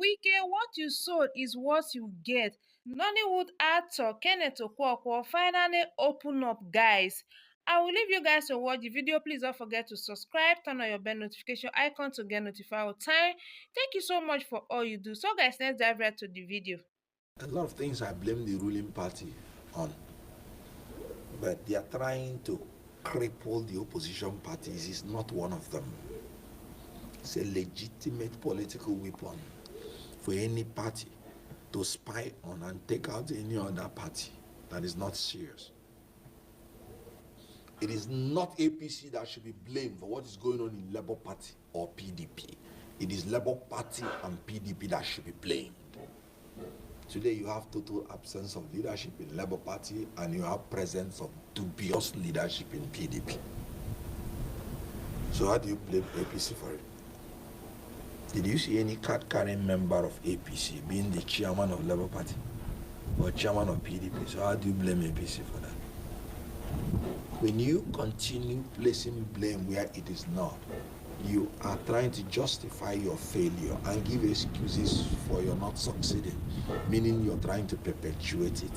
WIKE, what you sowed is what you get. Nollywood actor Kenneth Okwonkwo finally opened up, guys. I will leave you guys to watch the video. Please don't forget to subscribe, turn on your bell notification icon to get notified all time. Thank you so much for all you do. So guys, let's dive right to the video. A lot of things I blame the ruling party on, but they are trying to cripple the opposition parties. Is not one of them. It's a legitimate political weapon for any party to spy on and take out any other party that is not serious. It is not APC that should be blamed for what is going on in Labour Party or PDP. It is Labour Party and PDP that should be blamed. Today you have total absence of leadership in Labour Party and you have presence of dubious leadership in PDP. So how do you blame APC for it? Did you see any card-carrying member of APC being the chairman of Labour Party or chairman of PDP? So how do you blame APC for that? When you continue placing blame where it is not, you are trying to justify your failure and give excuses for your not succeeding, meaning you're trying to perpetuate it.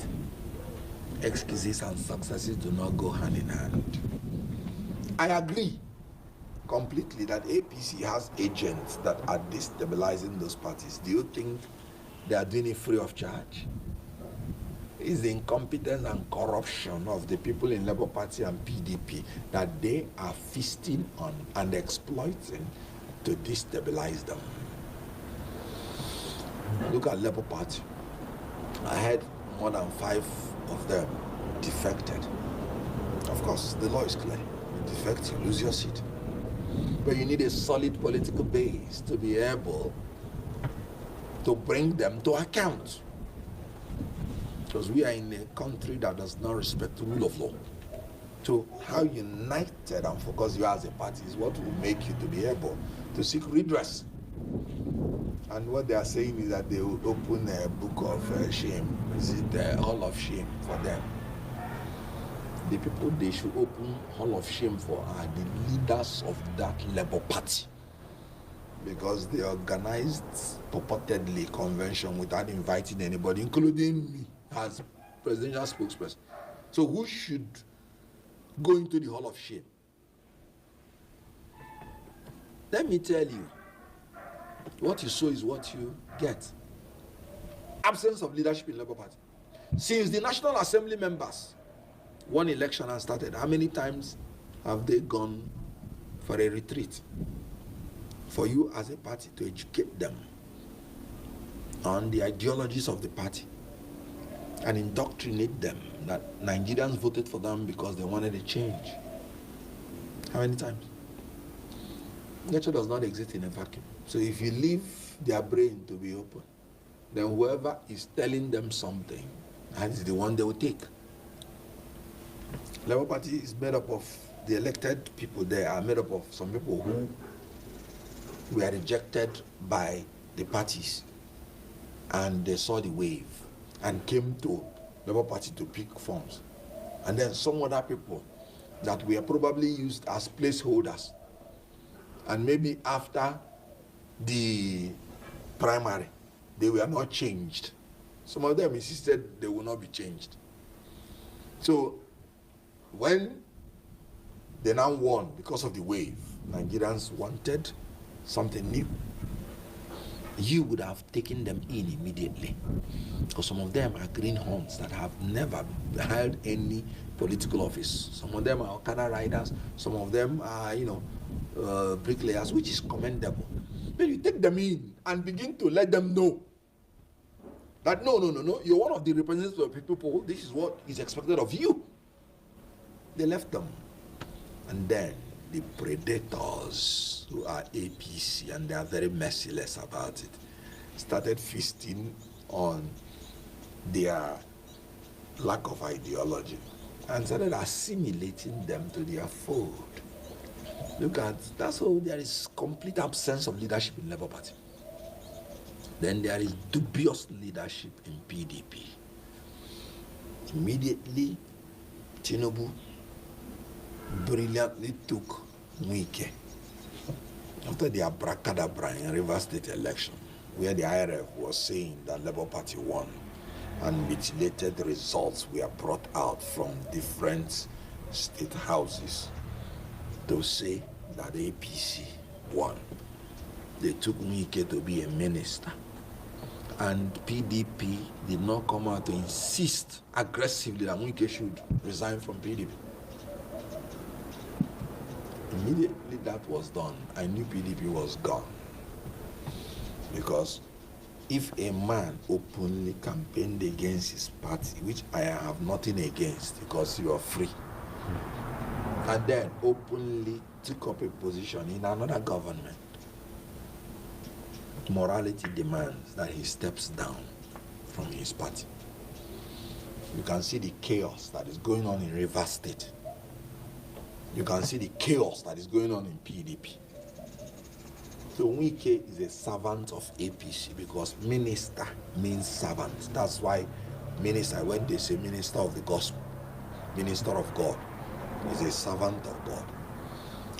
Excuses and successes do not go hand in hand. I agree completely that APC has agents that are destabilizing those parties. Do you think they are doing it free of charge? It's the incompetence and corruption of the people in Labour Party and PDP that they are feasting on and exploiting to destabilize them. Look at Labour Party. I had more than 5 of them defected. Of course, the law is clear. You defect, you lose your seat. But you need a solid political base to be able to bring them to account. Because we are in a country that does not respect the rule of law. So how united and focused you are as a party is what will make you to be able to seek redress. And what they are saying is that they will open a book of shame. Is it the Hall of Shame for them? The people they should open Hall of Shame for are the leaders of that Labour Party. Because they organized purportedly convention without inviting anybody, including me as presidential spokesperson. So who should go into the Hall of Shame? Let me tell you, what you sow is what you get. Absence of leadership in Labour Party. Since the National Assembly members one election has started, how many times have they gone for a retreat? For you as a party to educate them on the ideologies of the party and indoctrinate them that Nigerians voted for them because they wanted a change. How many times? Nature does not exist in a vacuum. So if you leave their brain to be open, then whoever is telling them something, that is the one they will take. Labour Party is made up of the elected people. They are made up of some people who were rejected by the parties and they saw the wave and came to Labour Party to pick forms. And then some other people that were probably used as placeholders. And maybe after the primary, they were not changed. Some of them insisted they will not be changed. So when they now won because of the wave, Nigerians wanted something new. You would have taken them in immediately, because some of them are greenhorns that have never held any political office. Some of them are Okada riders, some of them are, bricklayers, which is commendable. But you take them in and begin to let them know that no, you're one of the representatives of the people. This is what is expected of you. They left them, and then the predators who are APC, and they are very merciless about it, started feasting on their lack of ideology and started assimilating them to their fold. Look at, that's how there is complete absence of leadership in Labour Party. Then there is dubious leadership in PDP. Immediately, Tinubu brilliantly took WIKE after the abracadabra in Rivers State election. where the IRF was saying that Labour Party won, and mutilated results were brought out from different state houses to say that APC won. They took WIKE to be a minister, and PDP did not come out to insist aggressively that WIKE should resign from PDP. Immediately that was done, I knew PDP was gone. Because if a man openly campaigned against his party, which I have nothing against because you are free, and then openly took up a position in another government, morality demands that he steps down from his party. You can see the chaos that is going on in Rivers State. You can see the chaos that is going on in PDP. So WIKE is a servant of APC because minister means servant. That's why minister, when they say minister of the gospel, minister of God, is a servant of God.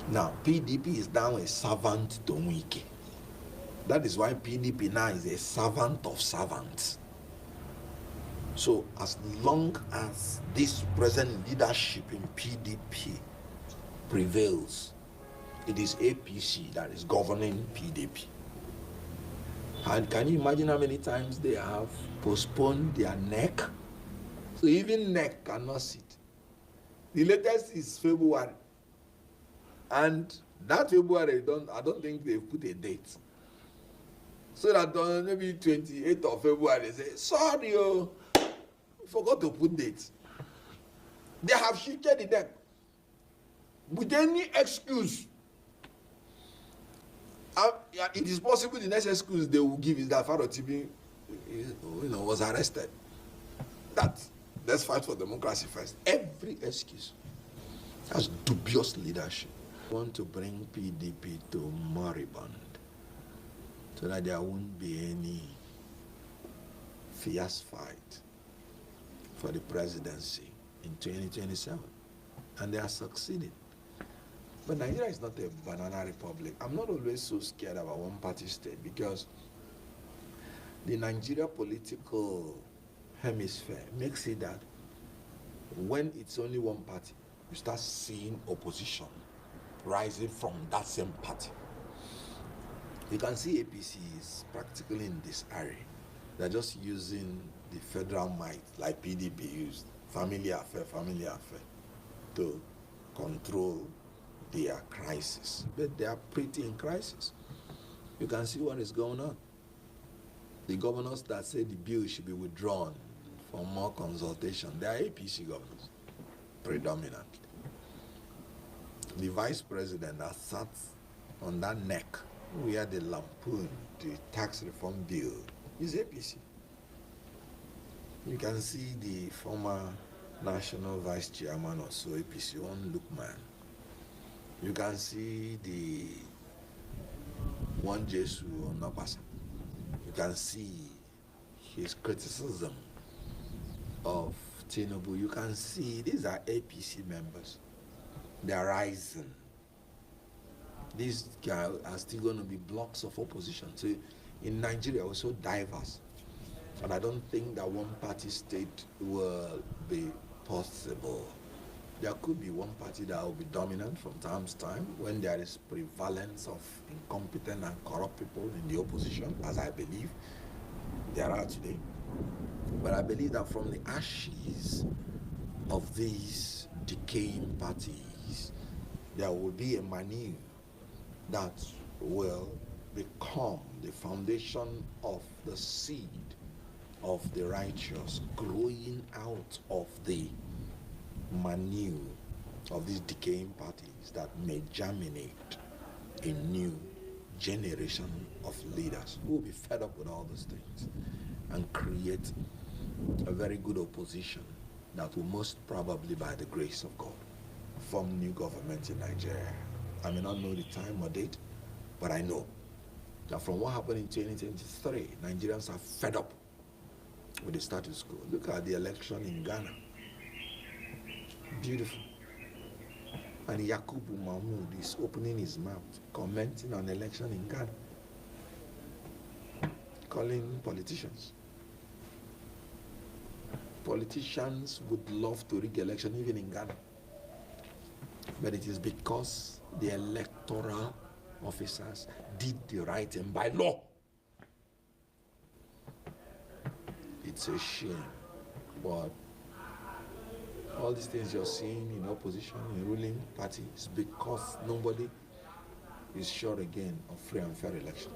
Now, PDP is now a servant to WIKE. That is why PDP now is a servant of servants. So as long as this present leadership in PDP prevails, it is APC that is governing PDP. And can you imagine how many times they have postponed their neck? So even neck cannot sit. The latest is February. And that February, I don't think they've put a date. So that on maybe 28th of February, they say, sorry, forgot to put dates. They have shifted the deck. With any excuse. It is possible the next excuse they will give is that Faro TV was arrested. Let's fight for democracy first. Every excuse. That's dubious leadership. We want to bring PDP to moribund so that there won't be any fierce fight for the presidency in 2027. And they are succeeding. But Nigeria is not a banana republic. I'm not always so scared about one-party state because the Nigeria political hemisphere makes it that when it's only one party, you start seeing opposition rising from that same party. You can see APC is practically in this area. They're just using the federal might like PDP used, family affair, to control their crisis. But they are pretty in crisis. You can see what is going on. The governors that say the bill should be withdrawn for more consultation, they are APC governors, predominantly. The vice president that sat on that neck where they lampooned the tax reform bill is APC. You can see the former national vice chairman also APC, one Lukman. You can see the one Jesu Onabasa. You can see his criticism of Tinubu. You can see these are APC members. They are rising. These guys are still going to be blocks of opposition. So in Nigeria, we're so diverse. And I don't think that one-party state will be possible. There could be one party that will be dominant from time to time when there is prevalence of incompetent and corrupt people in the opposition, as I believe there are today. But I believe that from the ashes of these decaying parties, there will be a manure that will become the foundation of the seed of the righteous growing out of the manure of these decaying parties that may germinate a new generation of leaders who will be fed up with all these things and create a very good opposition that will most probably, by the grace of God, form new government in Nigeria. I may not know the time or date, but I know that from what happened in 2023, Nigerians are fed up with the status quo. Look at the election in Ghana. Beautiful. And Yakubu Mahmoud is opening his mouth, commenting on election in Ghana. calling politicians. Politicians would love to rig election even in Ghana. But it is because the electoral officers did the right thing by law. It's a shame. But all these things you're seeing in opposition, in ruling party, is because nobody is sure again of free and fair election.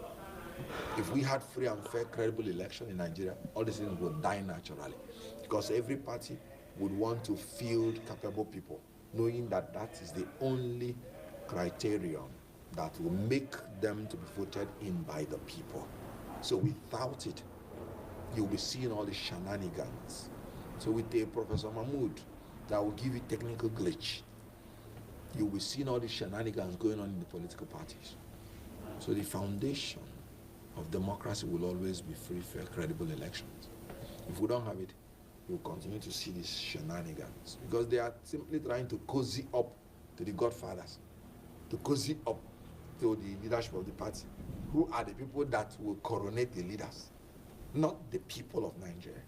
If we had free and fair, credible election in Nigeria, all these things would die naturally. Because every party would want to field capable people, knowing that that is the only criterion that will make them to be voted in by the people. So without it, you'll be seeing all the shenanigans. So with a Professor Mahmoud, that will give you technical glitch, you'll be seeing all the shenanigans going on in the political parties. So the foundation of democracy will always be free, fair, credible elections. If we don't have it, we'll continue to see these shenanigans, because they are simply trying to cozy up to the godfathers, to cozy up to the leadership of the party, who are the people that will coronate the leaders, not the people of Nigeria.